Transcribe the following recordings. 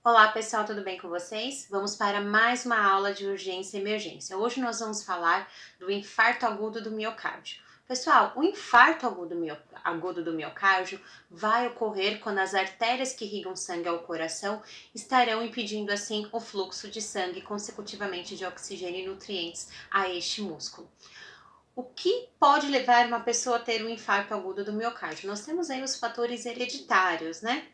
Olá pessoal, tudo bem com vocês? Vamos para mais uma aula de urgência e emergência. Hoje nós vamos falar do infarto agudo do miocárdio. Pessoal, o infarto agudo do miocárdio vai ocorrer quando as artérias que irrigam sangue ao coração estarão impedindo assim o fluxo de sangue consecutivamente de oxigênio e nutrientes a este músculo. O que pode levar uma pessoa a ter um infarto agudo do miocárdio? Nós temos aí os fatores hereditários, né?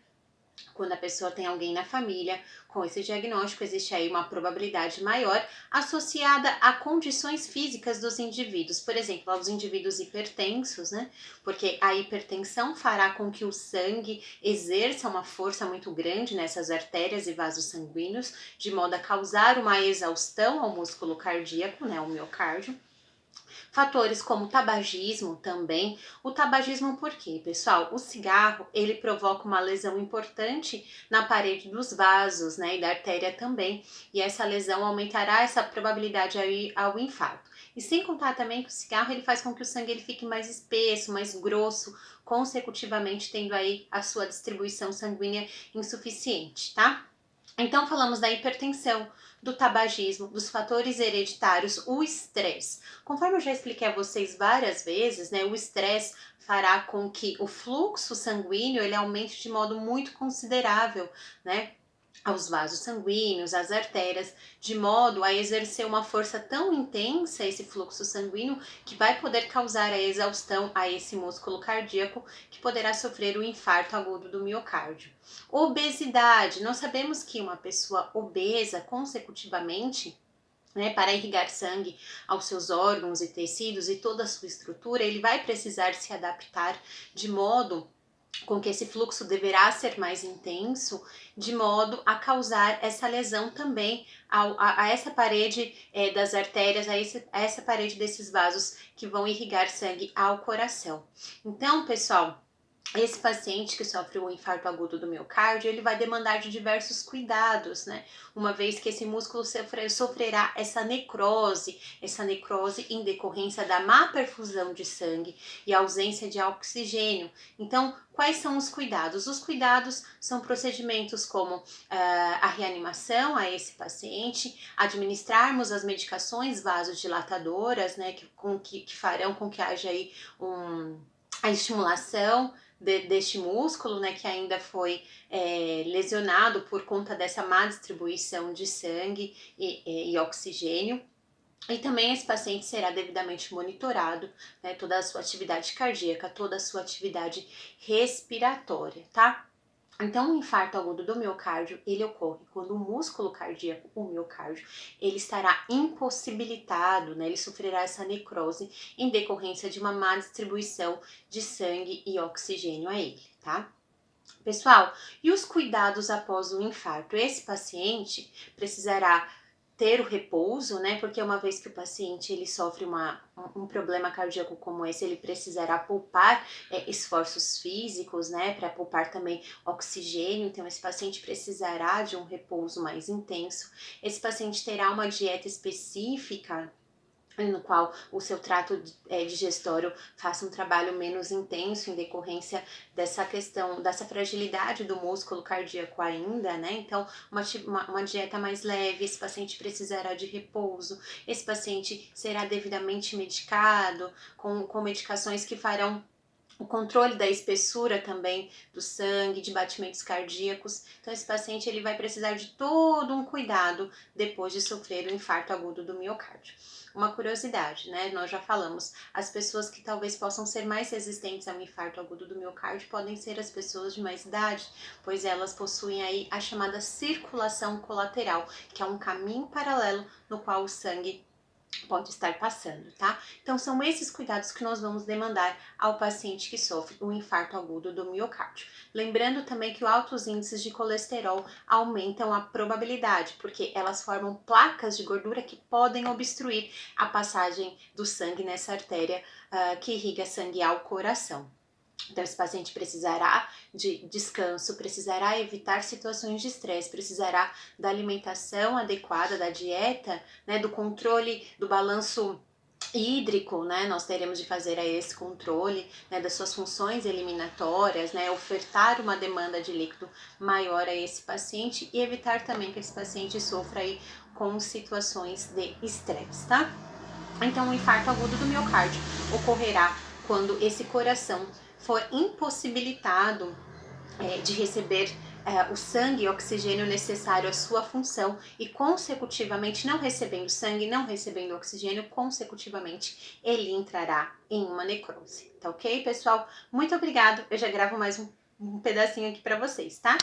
Quando a pessoa tem alguém na família com esse diagnóstico, existe aí uma probabilidade maior associada a condições físicas dos indivíduos. Por exemplo, aos indivíduos hipertensos, né? Porque a hipertensão fará com que o sangue exerça uma força muito grande nessas artérias e vasos sanguíneos, de modo a causar uma exaustão ao músculo cardíaco, né? O miocárdio. Fatores como o tabagismo também. O tabagismo por quê, pessoal? O cigarro, ele provoca uma lesão importante na parede dos vasos, né, e da artéria também, e essa lesão aumentará essa probabilidade aí ao infarto. E sem contar também que o cigarro, ele faz com que o sangue ele fique mais espesso, mais grosso, consecutivamente tendo aí a sua distribuição sanguínea insuficiente, tá? Então falamos da hipertensão, do tabagismo, dos fatores hereditários, o estresse. Conforme eu já expliquei a vocês várias vezes, né, o estresse fará com que o fluxo sanguíneo ele aumente de modo muito considerável, né? Aos vasos sanguíneos, às artérias, de modo a exercer uma força tão intensa esse fluxo sanguíneo que vai poder causar a exaustão a esse músculo cardíaco que poderá sofrer o infarto agudo do miocárdio. Obesidade, nós sabemos que uma pessoa obesa consecutivamente, né, para irrigar sangue aos seus órgãos e tecidos e toda a sua estrutura, ele vai precisar se adaptar de modo com que esse fluxo deverá ser mais intenso, de modo a causar essa lesão também a essa parede das artérias, a essa parede desses vasos que vão irrigar sangue ao coração. Então, pessoal, esse paciente que sofre um infarto agudo do miocárdio, ele vai demandar de diversos cuidados, né? Uma vez que esse músculo sofrerá essa necrose em decorrência da má perfusão de sangue e ausência de oxigênio. Então, quais são os cuidados? Os cuidados são procedimentos como a reanimação a esse paciente, administrarmos as medicações vasodilatadoras, né? Que farão com que haja aí a estimulação deste músculo, né, que ainda foi lesionado por conta dessa má distribuição de sangue e oxigênio. E também esse paciente será devidamente monitorado, né, toda a sua atividade cardíaca, toda a sua atividade respiratória, tá? Então, o infarto agudo do miocárdio, ele ocorre quando o músculo cardíaco, o miocárdio, ele estará impossibilitado, né? Ele sofrerá essa necrose em decorrência de uma má distribuição de sangue e oxigênio a ele, tá? Pessoal, e os cuidados após o infarto? Esse paciente precisará ter o repouso, né? Porque uma vez que o paciente ele sofre um problema cardíaco como esse, ele precisará poupar esforços físicos, né? Para poupar também oxigênio. Então, esse paciente precisará de um repouso mais intenso. Esse paciente terá uma dieta específica no qual o seu trato digestório faça um trabalho menos intenso em decorrência dessa questão, dessa fragilidade do músculo cardíaco ainda, né? Então, uma dieta mais leve, esse paciente precisará de repouso, esse paciente será devidamente medicado com medicações que farão o controle da espessura também do sangue, de batimentos cardíacos. Então, esse paciente ele vai precisar de todo um cuidado depois de sofrer o infarto agudo do miocárdio. Uma curiosidade, né? Nós já falamos, as pessoas que talvez possam ser mais resistentes ao infarto agudo do miocárdio podem ser as pessoas de mais idade, pois elas possuem aí a chamada circulação colateral, que é um caminho paralelo no qual o sangue pode estar passando, tá? Então, são esses cuidados que nós vamos demandar ao paciente que sofre um infarto agudo do miocárdio. Lembrando também que os altos índices de colesterol aumentam a probabilidade, porque elas formam placas de gordura que podem obstruir a passagem do sangue nessa artéria que irriga sangue ao coração. Então, esse paciente precisará de descanso, precisará evitar situações de estresse, precisará da alimentação adequada, da dieta, né, do controle do balanço hídrico, né, nós teremos de fazer aí esse controle, né, das suas funções eliminatórias, né, ofertar uma demanda de líquido maior a esse paciente e evitar também que esse paciente sofra aí com situações de estresse, tá? Então, o infarto agudo do miocárdio ocorrerá quando esse coração for impossibilitado de receber o sangue e oxigênio necessário à sua função e, consecutivamente, não recebendo sangue, não recebendo oxigênio, consecutivamente, ele entrará em uma necrose. Tá ok, pessoal? Muito obrigado. Eu já gravo mais um pedacinho aqui para vocês, tá?